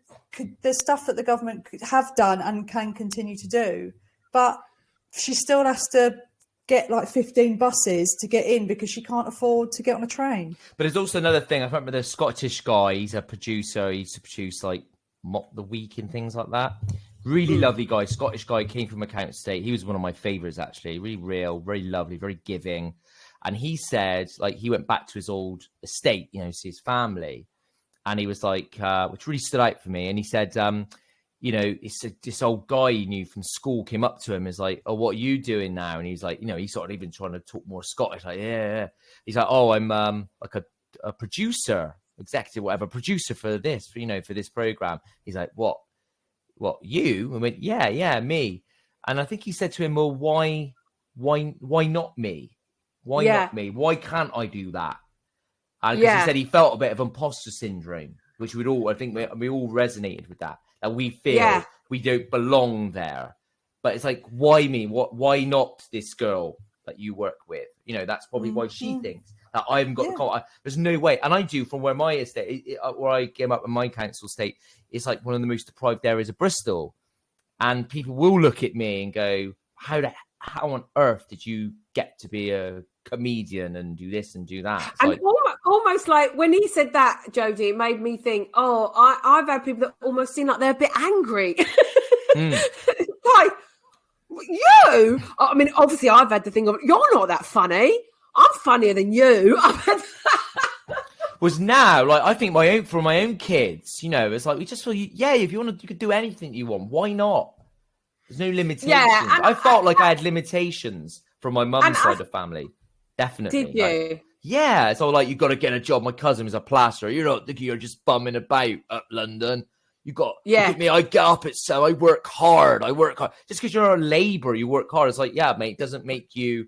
there's stuff that the government could have done and can continue to do, but she still has to get like 15 buses to get in because she can't afford to get on a train. But there's also another thing. I remember the Scottish guy. He's a producer. He used to produce like Mock the Week and things like that. Really lovely guy. Scottish guy, came from Account State. He was one of my favourites, actually. Really real, very lovely, very giving. And he said, like, he went back to his old estate, see his family. And he was like, which really stood out for me. And he said, this old guy he knew from school came up to him, is like, oh, what are you doing now? And he's like, he's sort of even trying to talk more Scottish, like, yeah. He's like, oh, I'm like a producer, executive, whatever, producer for this, for this program. He's like, what, you? And went, yeah, me. And I think he said to him, well, why not me? Why not me? Why can't I do that? And because he said he felt a bit of imposter syndrome, which we all resonated with that. And we feel we don't belong there. But it's like, why me? Why not this girl that you work with? That's probably why she thinks that I haven't got the call. There's no way. And I do, from where my estate, where I came up in my council estate, it's like one of the most deprived areas of Bristol. And people will look at me and go, how on earth did you get to be a comedian and do this and do that? It's and like, almost like when he said that, Jody, it made me think, I've had people that almost seem like they're a bit angry. Like, you? I mean, obviously I've had the thing of, you're not that funny. I'm funnier than you. Was now, like, I think for my own kids, it's like, we just feel, if you want to, you could do anything you want. Why not? There's no limitations. I felt like I had limitations from my mum's side of the family. Definitely. Did you? Like, yeah. So like, you got to get a job. My cousin was a plasterer. You're not thinking you're just bumming about up London. You got, look at me. I get up at 7. I work hard. Just because you're a labourer, you work hard. It's like, yeah, mate, doesn't make you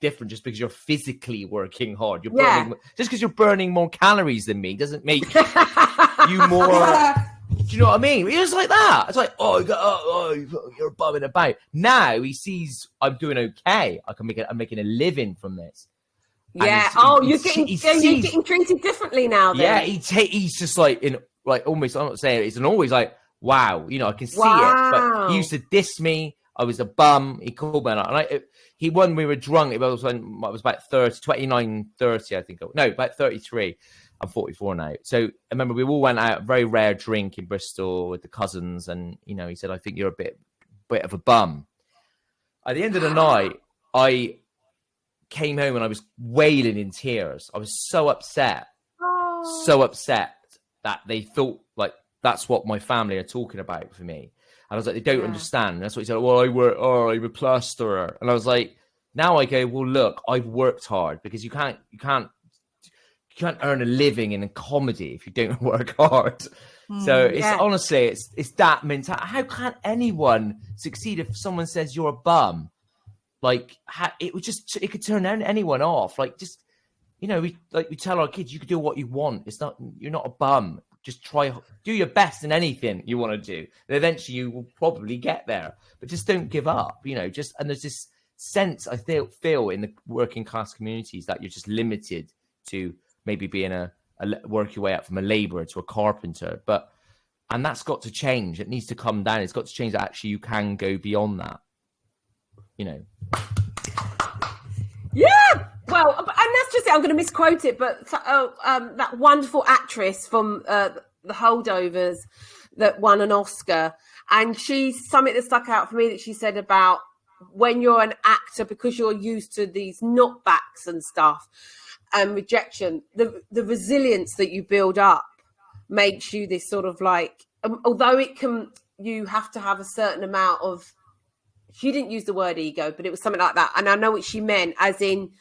different just because you're physically working hard. You're burning, just because you're burning more calories than me doesn't make you more. Do you know what I mean? It's like that. It's like, you're bumming about. Now he sees I'm doing okay. I'm making a living from this. Yeah. You're getting treated differently now. Then. Yeah. He's just like almost. I'm not saying it. He's always like, wow. I can see it. But he used to diss me. I was a bum. He called me, and when we were drunk, it was when I was about 29, 30, I think. No, about 33. I'm 44 now. So I remember we all went out, a very rare drink in Bristol with the cousins. And, he said, I think you're a bit of a bum. At the end of the night, I came home and I was wailing in tears. I was so upset, that they thought like that's what my family are talking about for me. And I was like, they don't understand. And that's what he said. Well, I'm a plasterer. And I was like, now I go, well, look, I've worked hard, because you can't earn a living in a comedy if you don't work hard. So it's honestly, it's that mentality. How can anyone succeed if someone says you're a bum? Like, it could turn anyone off. Like, just, we tell our kids, you can do what you want. You're not a bum. Just do your best in anything you want to do. And eventually you will probably get there, but just don't give up, and there's this sense I feel in the working class communities that you're just limited to maybe being work your way up from a labourer to a carpenter, and that's got to change. It needs to come down. It's got to change that actually you can go beyond that, Yeah. Well, and that's just it. I'm going to misquote it, but that wonderful actress from The Holdovers that won an Oscar, and something that stuck out for me that she said about when you're an actor, because you're used to these knockbacks and stuff and rejection, the resilience that you build up makes you this sort of like, although you have to have a certain amount of, she didn't use the word ego, but it was something like that. And I know what she meant, as in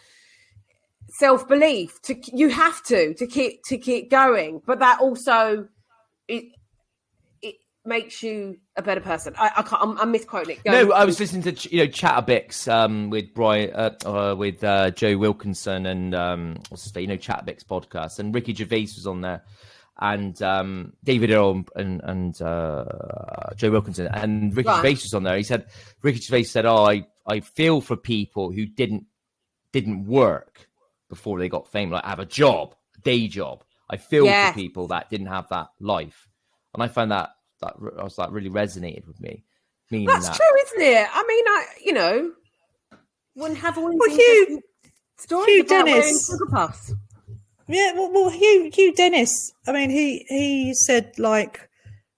self-belief. You have to keep going, but that also it makes you a better person. I'm misquoting it. No, I was listening to Chatterbix with Brian, with Joe Wilkinson and what's his name, Chatterbix podcast, and Ricky Gervais was on there, and David Earl and Joe Wilkinson, and Ricky Gervais was on there. Ricky Gervais said, "Oh, I feel for people who didn't work before they got famous, like have a job, a day job. I feel for people that didn't have that life," and I found that really resonated with me. That's true, isn't it? I mean, wouldn't have all these stories about wearing sugar puffs. Yeah, well, Hugh Dennis. I mean, he said, like,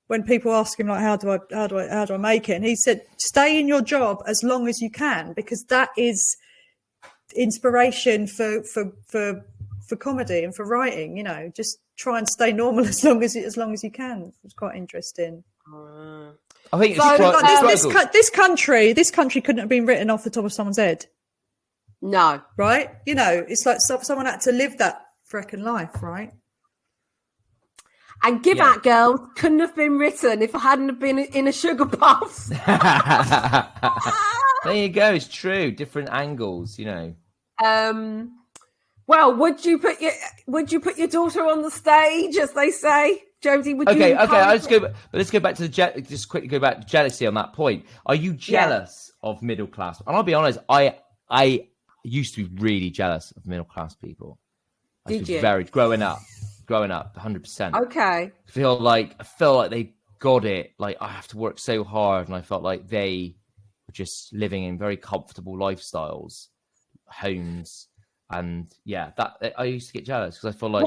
when people ask him, like, how do I make it, and he said, stay in your job as long as you can, because that is inspiration for comedy and for writing. Just try and stay normal as long as you can. It's quite interesting. I think this country couldn't have been written off the top of someone's head. No, right? It's like someone had to live that freaking life, right? And Give Out Girl couldn't have been written if I hadn't have been in a sugar puff. There you go. It's true. Different angles, Well, would you put your daughter on the stage, as they say, Jody? Okay. Let's go back to just quickly go back to jealousy on that point. Are you jealous of middle class? And I'll be honest, I used to be really jealous of middle class people. Did you? Growing up, 100%. Okay. I felt like they got it. Like, I have to work so hard, and I felt like they were just living in very comfortable lifestyles, homes. And that I used to get jealous because I feel like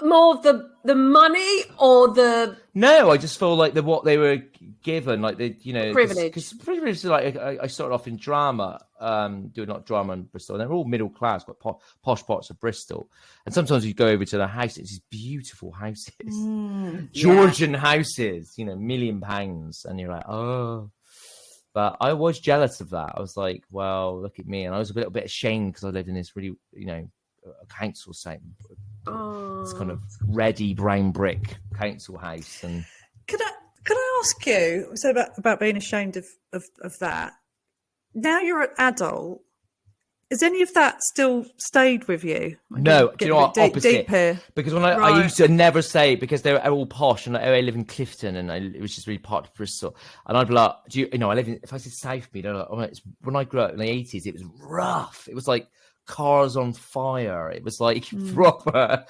more of the money or the I just feel like what they were given, like the privilege. Because privilege is like I started off in drama, doing not drama in Bristol, and they're all middle class, quite posh parts of Bristol. And sometimes you go over to the house, it's these beautiful houses, Georgian houses, £1 million, and you're like, oh. But I was jealous of that. I was like, well, look at me. And I was a little bit ashamed because I lived in this really, a council site. It's kind of ready brown brick council house. And could I ask you, so about being ashamed of that? Now you're an adult. Has any of that still stayed with you? No, do you know what? Opposite. Deep here. Because when I used to never say, because they were all posh, and I live in Clifton, and it was just really part of Bristol. And I'd be like, I live in, if I said Southmead, they're like, oh, when I grew up in the 80s, it was rough. It was like cars on fire. It was like proper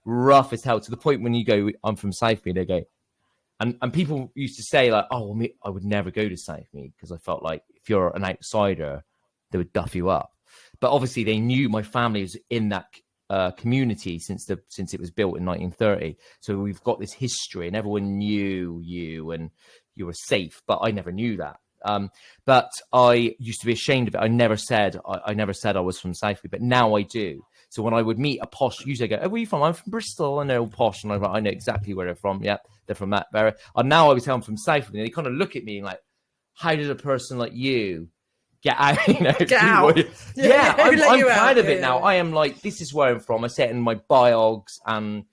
rough as hell, to the point when you go, I'm from Southmead, they go, and people used to say, like, oh, well, I would never go to Southmead because I felt like if you're an outsider, they would duff you up. But obviously, they knew my family was in that community since it was built in 1930. So we've got this history, and everyone knew you, and you were safe. But I never knew that. But I used to be ashamed of it. I never said I was from Southbury, but now I do. So when I would meet a posh, usually I go, "Oh, where are you from?" "I'm from Bristol." And they're all posh, and I know exactly where they're from. Yeah, they're from that area. And now I would tell them from Southbury, and they kind of look at me like, "How did a person like you get out?" Get out. Yeah, I'm proud of it Yeah. now. I am like, this is where I'm from. I say it in my biogs, and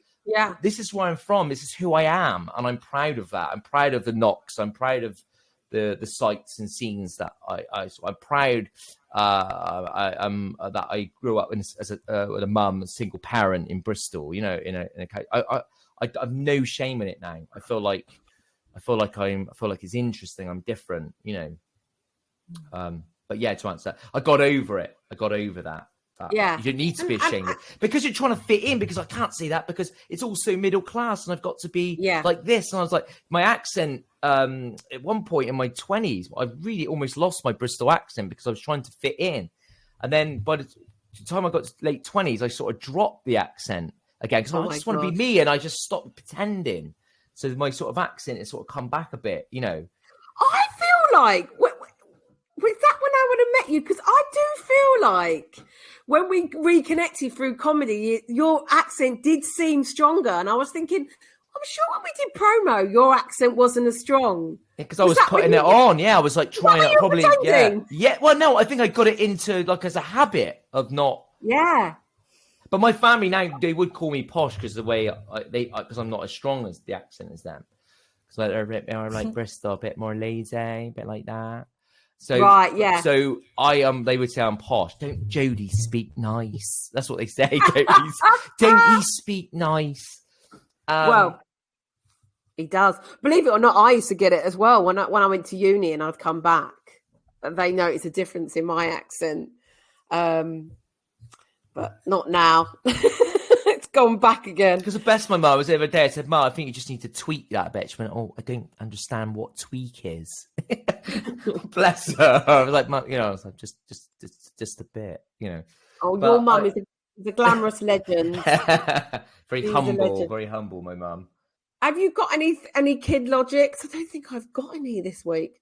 this is where I'm from. This is who I am, and I'm proud of that. I'm proud of the knocks. I'm proud of the sights and scenes that I'm proud. That I grew up with a mum, a single parent in Bristol. I've no shame in it now. I feel like it's interesting. I'm different. But yeah, to answer that, I got over it. I got over that. You don't need to be ashamed because you're trying to fit in. Because I can't say that because it's also middle class, and I've got to be like this. And I was like, my accent. At one point in my 20s, I really almost lost my Bristol accent because I was trying to fit in. And then by the time I got to late 20s, I sort of dropped the accent again because I just want to be me, and I just stopped pretending. So my sort of accent has sort of come back a bit, I feel like was that when I would have met you? Because I do feel like when we reconnected through comedy, your accent did seem stronger, and I was thinking, I'm sure when we did promo, your accent wasn't as strong. Because I was putting it on. Yeah, I was like trying to probably. Yeah. Well, no, I think I got it into like as a habit of not. Yeah. But my family now, they would call me posh because the way because I'm not as strong as the accent as them. Because they're a bit more like Bristol, a bit more lazy, a bit like that. So right, yeah. So they would say I'm posh. Don't Jody speak nice? That's what they say. Don't he speak nice? Well, he does. Believe it or not, I used to get it as well when I went to uni and I'd come back. They noticed a difference in my accent, but not now. It's gone back again. Because the best my mum was the other day, I said, "Ma, I think you just need to tweak that a bit." She went, "Oh, I don't understand what tweak is." Bless her. I was like, "Mum, I was like, just a bit, Oh, your mum is a glamorous legend. Very humble, my mum. Have you got any kid logics? I don't think I've got any this week.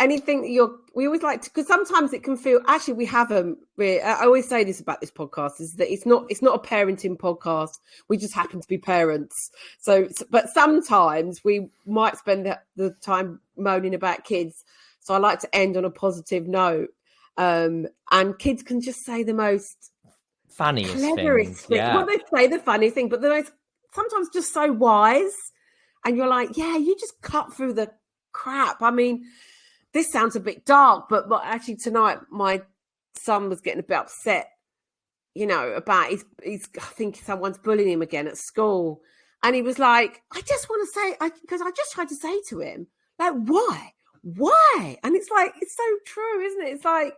Anything that we always like to, because sometimes it can feel, actually we haven't really, I always say this about this podcast, is that it's not a parenting podcast. We just happen to be parents. But sometimes we might spend the time moaning about kids. So I like to end on a positive note. And kids can just say the most funniest cleverest thing. Yeah. Well, they say the funny thing, but the most sometimes just so wise. And you're like, yeah, you just cut through the crap. I mean, this sounds a bit dark, but actually tonight my son was getting a bit upset, about he's I think someone's bullying him again at school. And he was like, I just want to say, because I just tried to say to him, like, why? And it's like, it's so true, isn't it? It's like,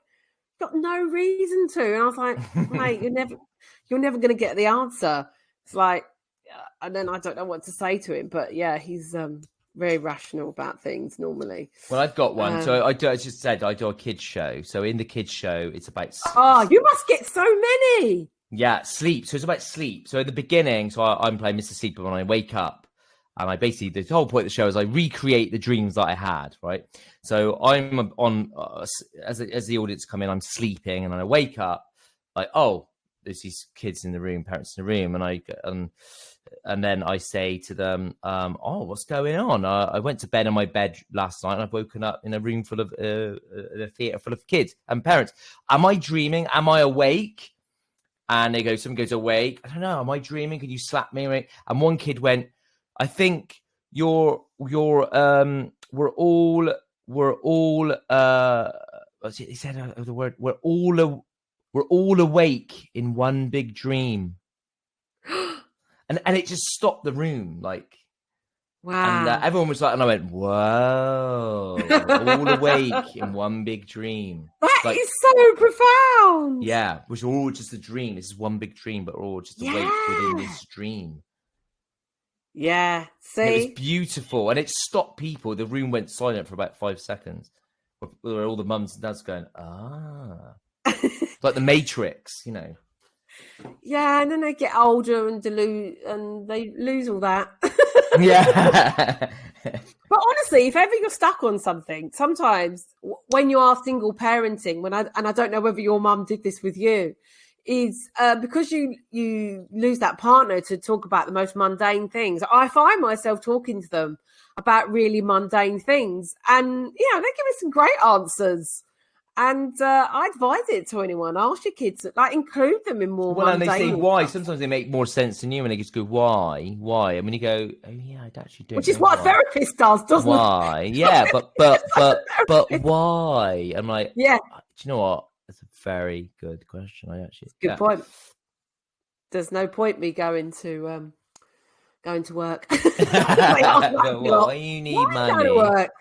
got no reason to. And I was like, mate, you're never going to get the answer. It's like, and then I don't know what to say to him, but yeah, he's very rational about things normally. Well, I've got one. So I just said I do a kids show. So in the kids show, it's about you must get so many. Yeah, sleep. So it's about sleep. So at the beginning, I'm playing Mr. Sleeper when I wake up, and I basically, the whole point of the show is I recreate the dreams that I had, right? So I'm on as the audience come in, I'm sleeping, and then I wake up like, oh, there's these kids in the room, parents in the room, and then I say to them, oh, what's going on? I went to bed in my bed last night, and I've woken up in a room full of a theatre full of kids and parents. Am I dreaming? Am I awake? And someone goes, awake. I don't know. Am I dreaming? Can you slap me? And one kid went, I think we're all he said the word, we're all awake in one big dream. And it just stopped the room, like, wow. And everyone was like, and I went, whoa, we're all awake in one big dream. That is so profound. Yeah, we're all just a dream. This is one big dream, but we're all just awake within this dream. Yeah, see? And it was beautiful, and it stopped people. The room went silent for about 5 seconds. Where all the mums and dads going, like the Matrix, Yeah, and then they get older and they lose all that. Yeah. But honestly, if ever you're stuck on something, sometimes when you are single parenting, I don't know whether your mum did this with you, is because you lose that partner to talk about the most mundane things. I find myself talking to them about really mundane things, and they give me some great answers. And I advise it to anyone. Ask your kids, include them in more. Well, and they say why. Stuff. Sometimes they make more sense than you, and they just go, why? I mean, you go, oh yeah, I'd actually do. Which is what a therapist does, doesn't it? Why? Yeah, but why? I'm like, yeah. Do you know what? That's a very good question. Good point. There's no point me going to work. Well, you need money. Go to work.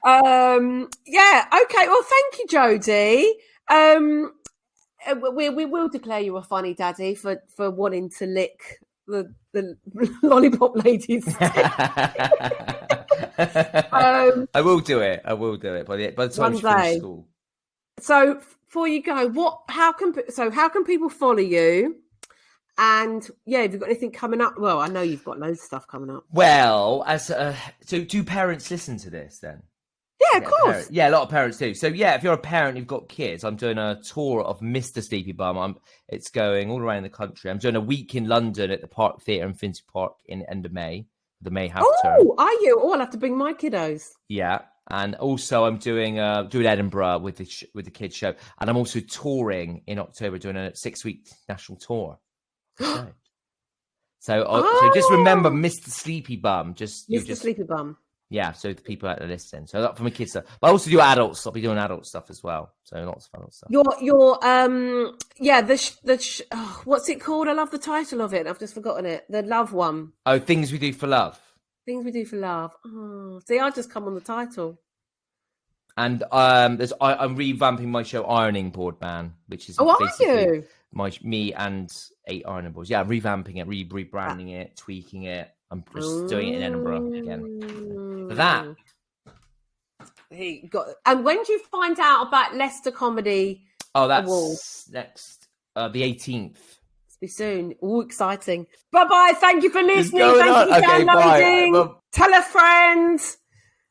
Yeah. Okay. Well, thank you, Jody. We will declare you a funny daddy for wanting to lick the lollipop ladies. I will do it by the time she finishes school. So before you go, how can people follow you? And have you got anything coming up? Well, I know you've got loads of stuff coming up. Well, so do parents listen to this then? Yeah, of course. Yeah, a lot of parents do. So yeah, if you're a parent, you've got kids. I'm doing a tour of Mr. Sleepy Bum. It's going all around the country. I'm doing a week in London at the Park Theatre in Finsbury Park in the end of May. The May half term. Oh, are you? Oh, I'll have to bring my kiddos. Yeah, and also I'm doing Edinburgh with the kids show, and I'm also touring in October, doing a 6-week national tour. So just remember, Mr. Sleepy Bum. Mr. Sleepy Bum. Yeah, so the people out there listening. So that for my kids stuff, but I also do adults. I'll be doing adult stuff as well. So lots of fun stuff. What's it called? I love the title of it. I've just forgotten it. The love one. Oh, Things We Do for Love. Things We Do for Love. Oh, see, I just come on the title. And I'm revamping my show Ironing Board Man, which is basically me and 8 ironing boards. Yeah, I'm revamping it, rebranding it, tweaking it. I'm just doing it in Edinburgh again. For that. And when do you find out about Leicester Comedy Award? That's next, the 18th. It's be soon. All exciting. Bye-bye. Thank you for listening. Thank you for downloading. Bye. Tell a friend.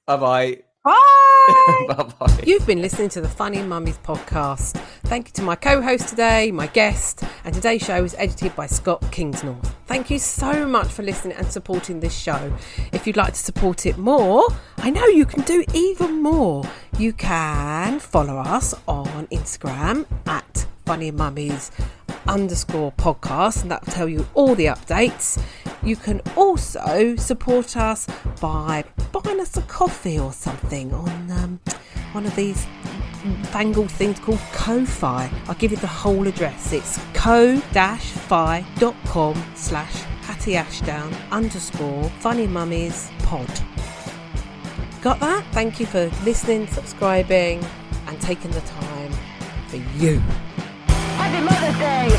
Bye-bye. Bye. Bye-bye. You've been listening to the Funny Mummies podcast. Thank you to my co-host today, my guest, and today's show was edited by Scott Kingsnorth. Thank you so much for listening and supporting this show. If you'd like to support it more, I know you can do even more. You can follow us on Instagram at funnymummies_podcast, and that will tell you all the updates. You can also support us by buying us a coffee or something on one of these fangled things called Ko-Fi. I'll give you the whole address. It's ko-fi.com/Hatty Ashdown_FunnyMummiesPod. Got that? Thank you for listening, subscribing, and taking the time for you. Happy Mother's Day!